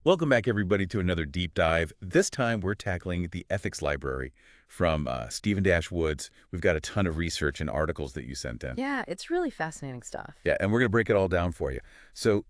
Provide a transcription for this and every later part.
Welcome back, everybody, to another deep dive. This time, we're tackling the Ethics Library from Stephen Dash Woods. We've got a ton of research and articles that you sent in. Yeah, it's really fascinating stuff. Yeah, and we're going to break it all down for you. So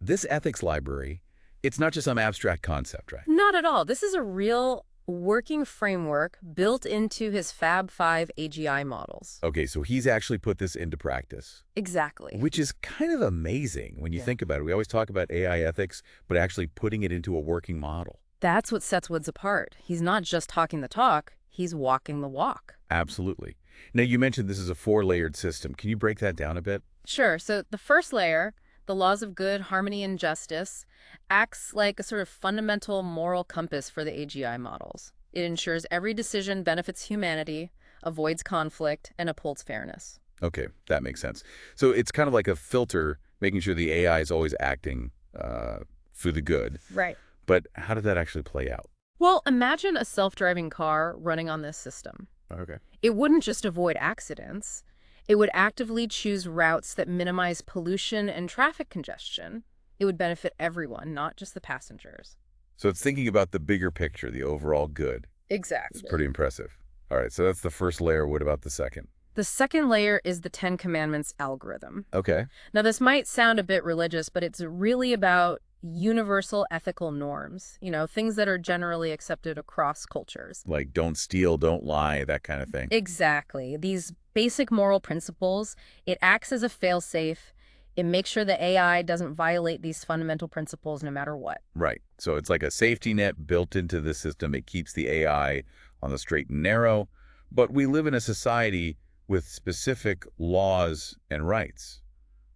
this Ethics Library, it's not just some abstract concept, right? Not at all. This is a real working framework built into his Fab 5 AGI models. Okay, so he's actually put this into practice, Exactly. which is kind of amazing when you think about it. We always talk about AI ethics, but actually putting it into a working model. That's what sets Woods apart. He's not just talking the talk, he's walking the walk. Absolutely. Now, you mentioned this is a four-layered system. Can you break that down a bit? Sure, so the first layer, the laws of good, harmony, and justice, acts like a sort of fundamental moral compass for the AGI models. It ensures every decision benefits humanity, avoids conflict, and upholds fairness. Okay, that makes sense. So it's kind of like a filter, making sure the AI is always acting for the good. Right. But how did that actually play out? Well, imagine a self-driving car running on this system. Okay. It wouldn't just avoid accidents. It would actively choose routes that minimize pollution and traffic congestion. It would benefit everyone, not just the passengers. So it's thinking about the bigger picture, the overall good. Exactly. It's pretty impressive. All right, so that's the first layer. What about the second? The second layer is the Ten Commandments algorithm. Okay. Now, this might sound a bit religious, but it's really about universal ethical norms, things that are generally accepted across cultures. Like don't steal, don't lie, that kind of thing. Exactly. These basic moral principles, it acts as a fail-safe. It makes sure the AI doesn't violate these fundamental principles no matter what. Right. So it's like a safety net built into the system. It keeps the AI on the straight and narrow. But we live in a society with specific laws and rights.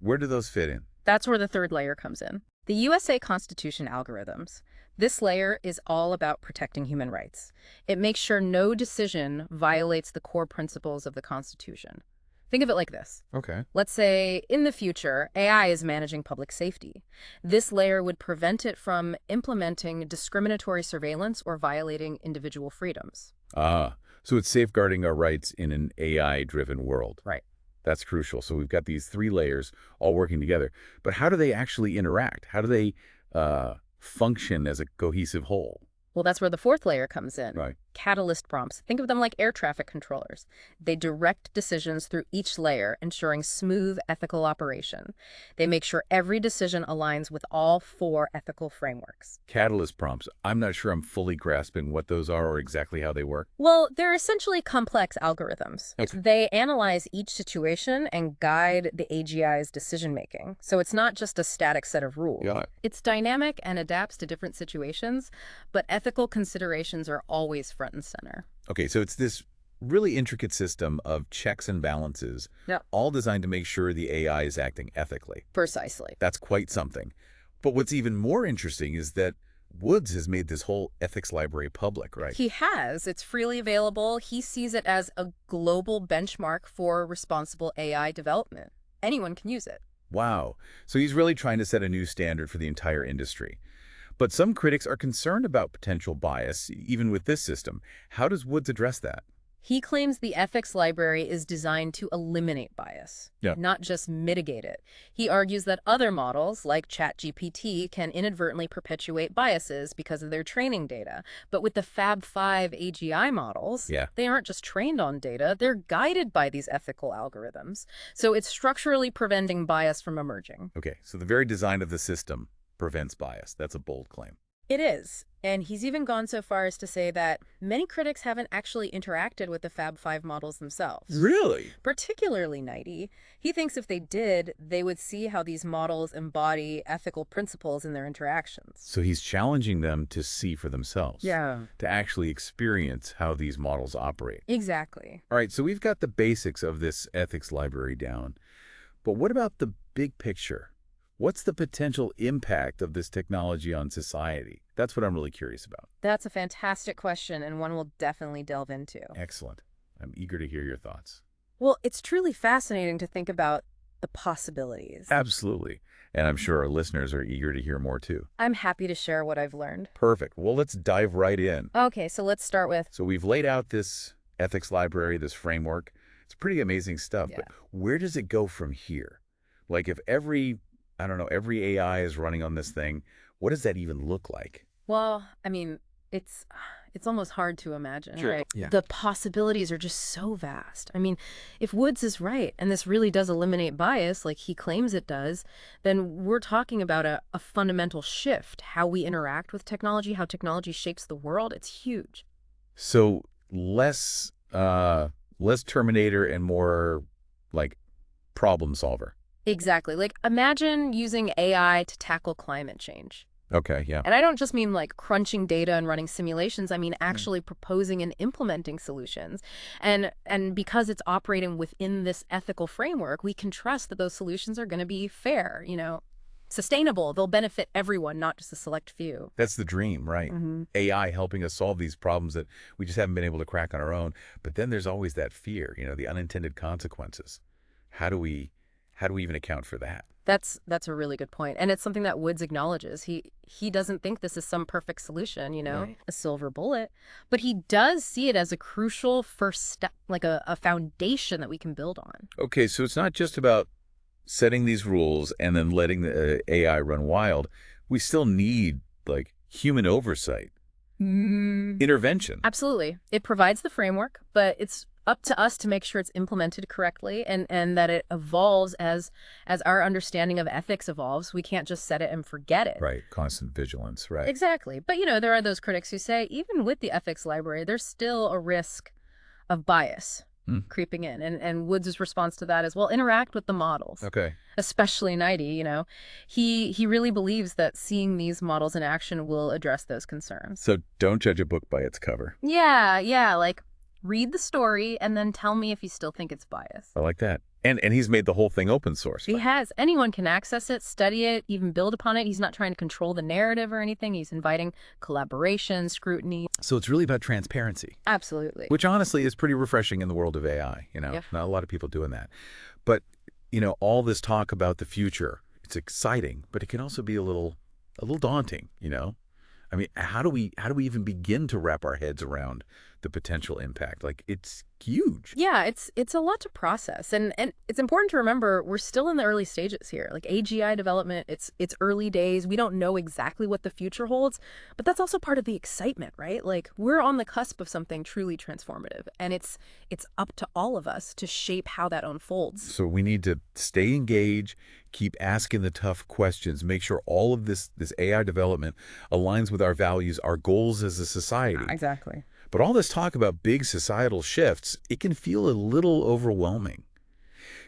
Where do those fit in? That's where the third layer comes in. The USA Constitution algorithms. This layer is all about protecting human rights. It makes sure no decision violates the core principles of the Constitution. Think of it like this. Okay. Let's say in the future, AI is managing public safety. This layer would prevent it from implementing discriminatory surveillance or violating individual freedoms. So it's safeguarding our rights in an AI-driven world. Right. That's crucial. So we've got these three layers all working together. But how do they actually interact? How do they function as a cohesive whole? Well, that's where the fourth layer comes in. Right. Catalyst prompts. Think of them like air traffic controllers. They direct decisions through each layer, ensuring smooth ethical operation. They make sure every decision aligns with all four ethical frameworks. Catalyst prompts. I'm not sure I'm fully grasping what those are or exactly how they work. Well, they're essentially complex algorithms. Okay. They analyze each situation and guide the AGI's decision-making. So it's not just a static set of rules. Got it. It's dynamic and adapts to different situations, but ethical considerations are always front and center. Okay, so it's this really intricate system of checks and balances, Yep. all designed to make sure the AI is acting ethically. Precisely. That's quite something. But what's even more interesting is that Woods has made this whole ethics library public, right? He has. It's freely available. He sees it as a global benchmark for responsible AI development. Anyone can use it. Wow. So he's really trying to set a new standard for the entire industry. But some critics are concerned about potential bias, even with this system. How does Woods address that? He claims the ethics library is designed to eliminate bias, Yeah. not just mitigate it. He argues that other models, like ChatGPT, can inadvertently perpetuate biases because of their training data. But with the Fab 5 AGI models, Yeah. they aren't just trained on data, they're guided by these ethical algorithms. So it's structurally preventing bias from emerging. Okay, so the very design of the system prevents bias. That's a bold claim. It is. And he's even gone so far as to say that many critics haven't actually interacted with the Fab 5 models themselves. Really? Particularly Nighty. He thinks if they did, they would see how these models embody ethical principles in their interactions. So he's challenging them to see for themselves. Yeah. To actually experience how these models operate. Exactly. All right, so we've got the basics of this ethics library down. But what about the big picture? What's the potential impact of this technology on society? That's what I'm really curious about. That's a fantastic question and one we'll definitely delve into. Excellent. I'm eager to hear your thoughts. Well, it's truly fascinating to think about the possibilities. Absolutely. And I'm sure our listeners are eager to hear more too. I'm happy to share what I've learned. Perfect. Well, let's dive right in. Okay, so let's start with... So we've laid out this ethics library, this framework. It's pretty amazing stuff. Yeah. But where does it go from here? Like if every AI is running on this thing, What does that even look like? Well, I mean, it's it's almost hard to imagine, Sure. right? Yeah. The possibilities are just so vast. I mean, if Woods is right, and this really does eliminate bias like he claims it does, then we're talking about a fundamental shift, how we interact with technology, how technology shapes the world. It's huge. So less Terminator and more like problem solver. Exactly. Like, imagine using AI to tackle climate change. Okay, yeah. And I don't just mean like crunching data and running simulations. I mean Mm. actually proposing and implementing solutions. And because it's operating within this ethical framework, we can trust that those solutions are going to be fair, sustainable. They'll benefit everyone, not just a select few. That's the dream, right? Hmm. AI helping us solve these problems that we just haven't been able to crack on our own. But then there's always that fear, the unintended consequences. How do we even account for that? That's a really good point. And it's something that Woods acknowledges. He doesn't think this is some perfect solution, Right. a silver bullet, but he does see it as a crucial first step, like a foundation that we can build on. Okay, so it's not just about setting these rules and then letting the AI run wild. We still need like human oversight, intervention. Absolutely. It provides the framework, but it's up to us to make sure it's implemented correctly and that it evolves as our understanding of ethics evolves. We can't just set it and forget it. Right, constant vigilance, right. Exactly. But there are those critics who say even with the ethics library, there's still a risk of bias Hmm. creeping in. And Woods' response to that is, well, interact with the models, Okay. especially 90. He really believes that seeing these models in action will address those concerns. So don't judge a book by its cover. Yeah, like read the story and then tell me if you still think it's biased. I like that. And he's made the whole thing open source. He has. Anyone can access it, study it, even build upon it. He's not trying to control the narrative or anything. He's inviting collaboration, scrutiny. So it's really about transparency, Absolutely. which honestly is pretty refreshing in the world of AI. Yeah. Not a lot of people doing that. But, all this talk about the future, it's exciting, but it can also be a little daunting. I mean, how do we even begin to wrap our heads around the potential impact? Like, it's huge. Yeah, it's a lot to process. And it's important to remember we're still in the early stages here. Like AGI development, it's early days. We don't know exactly what the future holds, but that's also part of the excitement, right? Like we're on the cusp of something truly transformative, and it's up to all of us to shape how that unfolds. So we need to stay engaged, keep asking the tough questions, make sure all of this AI development aligns with our values, our goals as a society. Exactly. But all this talk about big societal shifts, it can feel a little overwhelming.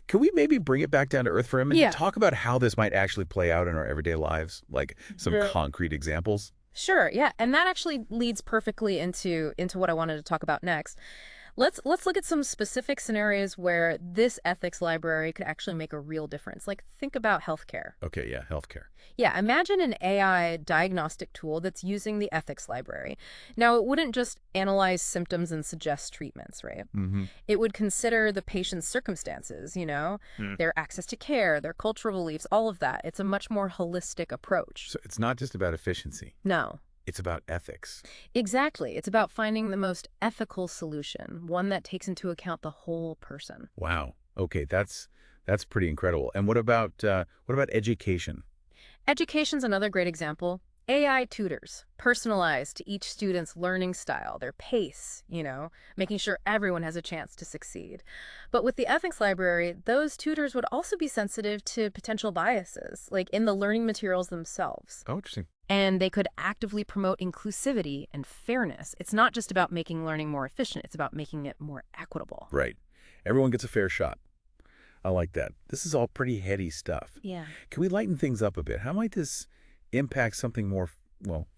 Can we maybe bring it back down to earth for a minute? Yeah. Talk about how this might actually play out in our everyday lives, like some concrete examples. Sure, yeah. And that actually leads perfectly into what I wanted to talk about next. Let's look at some specific scenarios where this ethics library could actually make a real difference. Like think about healthcare. Okay, yeah, healthcare. Yeah, imagine an AI diagnostic tool that's using the ethics library. Now, it wouldn't just analyze symptoms and suggest treatments, right? Mm-hmm. It would consider the patient's circumstances, their access to care, their cultural beliefs, all of that. It's a much more holistic approach. So it's not just about efficiency. No. It's about ethics. Exactly. It's about finding the most ethical solution, one that takes into account the whole person. Wow. Okay, that's pretty incredible. And what about education? Education's another great example. AI tutors, personalized to each student's learning style, their pace, making sure everyone has a chance to succeed. But with the ethics library, those tutors would also be sensitive to potential biases, like in the learning materials themselves. Oh, interesting. And they could actively promote inclusivity and fairness. It's not just about making learning more efficient, it's about making it more equitable. Right. Everyone gets a fair shot. I like that. This is all pretty heady stuff. Yeah. Can we lighten things up a bit? How might this impact something more,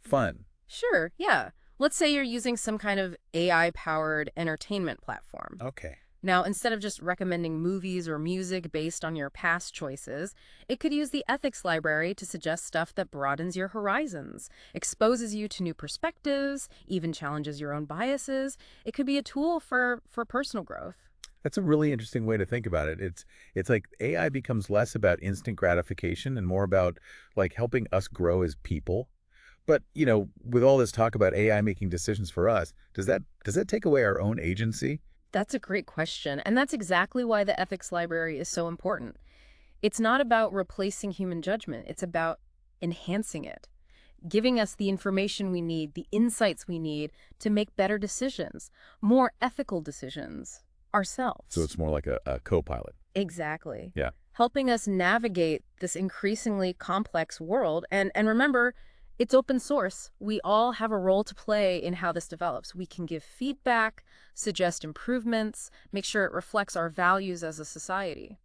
fun? Sure, yeah. Let's say you're using some kind of AI-powered entertainment platform. Okay. Now, instead of just recommending movies or music based on your past choices, it could use the ethics library to suggest stuff that broadens your horizons, exposes you to new perspectives, even challenges your own biases. It could be a tool for personal growth. That's a really interesting way to think about it. It's like AI becomes less about instant gratification and more about like helping us grow as people. But, with all this talk about AI making decisions for us, does that take away our own agency? That's a great question, and that's exactly why the ethics library is so important. It's not about replacing human judgment, it's about enhancing it. giving us the information we need, the insights we need to make better decisions, more ethical decisions ourselves. So it's more like a co-pilot. Exactly. Yeah. Helping us navigate this increasingly complex world. And remember, it's open source. We all have a role to play in how this develops. We can give feedback, suggest improvements, make sure it reflects our values as a society.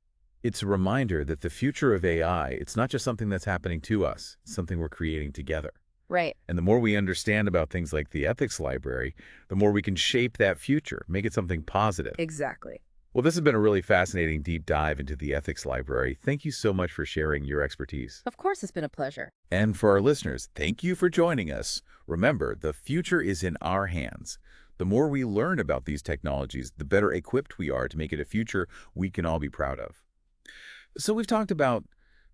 It's a reminder that the future of AI, it's not just something that's happening to us, it's something we're creating together. Right. And the more we understand about things like the ethics library, the more we can shape that future, make it something positive. Exactly. Well, this has been a really fascinating deep dive into the ethics library. Thank you so much for sharing your expertise. Of course, it's been a pleasure. And for our listeners, thank you for joining us. Remember, the future is in our hands. The more we learn about these technologies, the better equipped we are to make it a future we can all be proud of. So we've talked about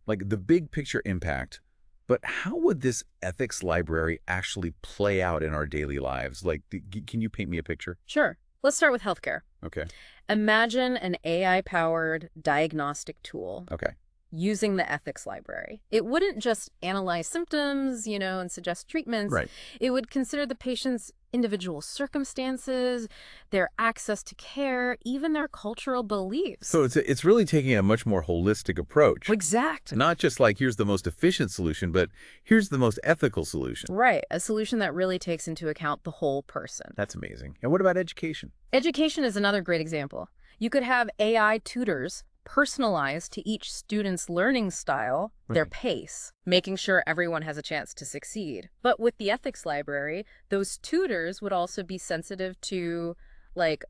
like the big picture impact, but how would this ethics library actually play out in our daily lives? Like, can you paint me a picture? Sure. Let's start with healthcare. Okay. Imagine an AI-powered diagnostic tool Okay. using the ethics library. It wouldn't just analyze symptoms, and suggest treatments. Right. It would consider the patient's individual circumstances, their access to care, even their cultural beliefs. So it's really taking a much more holistic approach. Exactly. Not just like, here's the most efficient solution, but here's the most ethical solution. Right. A solution that really takes into account the whole person. That's amazing. And what about education? Education is another great example. You could have AI tutors personalized to each student's learning style, their Right. pace, making sure everyone has a chance to succeed. But with the ethics library, those tutors would also be sensitive to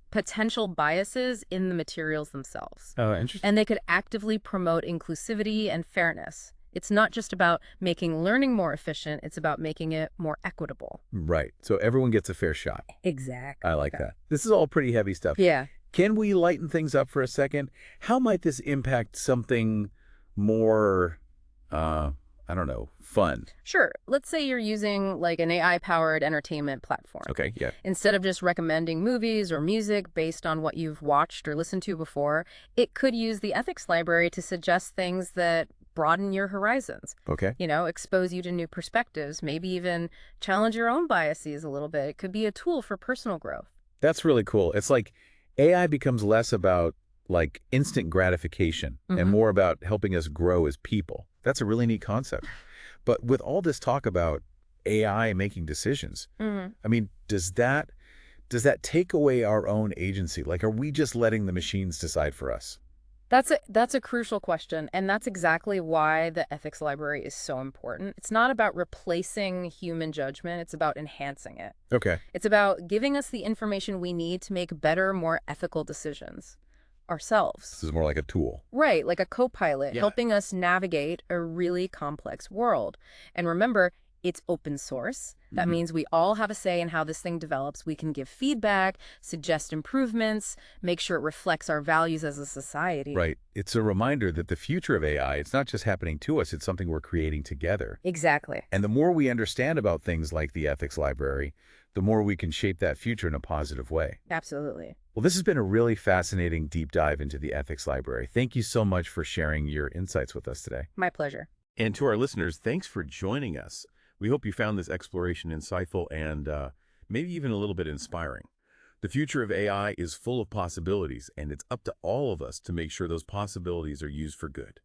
potential biases in the materials themselves. Oh, interesting. And they could actively promote inclusivity and fairness. It's not just about making learning more efficient, it's about making it more equitable. Right. So everyone gets a fair shot. Exactly. I like that. This is all pretty heavy stuff. Yeah. Can we lighten things up for a second? How might this impact something more, I don't know, fun? Sure. Let's say you're using an AI-powered entertainment platform. Okay, yeah. Instead of just recommending movies or music based on what you've watched or listened to before, it could use the ethics library to suggest things that broaden your horizons. Okay. Expose you to new perspectives, maybe even challenge your own biases a little bit. It could be a tool for personal growth. That's really cool. It's like AI becomes less about instant gratification and more about helping us grow as people. That's a really neat concept. But with all this talk about AI making decisions, I mean, does that take away our own agency? Are we just letting the machines decide for us? That's a crucial question, and that's exactly why the ethics library is so important. It's not about replacing human judgment, it's about enhancing it. Okay. It's about giving us the information we need to make better, more ethical decisions ourselves. This is more like a tool. Right, like a co-pilot, Yeah. helping us navigate a really complex world. And remember, it's open source. That means we all have a say in how this thing develops. We can give feedback, suggest improvements, make sure it reflects our values as a society. Right. It's a reminder that the future of AI, it's not just happening to us, it's something we're creating together. Exactly. And the more we understand about things like the ethics library, the more we can shape that future in a positive way. Absolutely. Well, this has been a really fascinating deep dive into the ethics library. Thank you so much for sharing your insights with us today. My pleasure. And to our listeners, thanks for joining us. We hope you found this exploration insightful and maybe even a little bit inspiring. The future of AI is full of possibilities, and it's up to all of us to make sure those possibilities are used for good.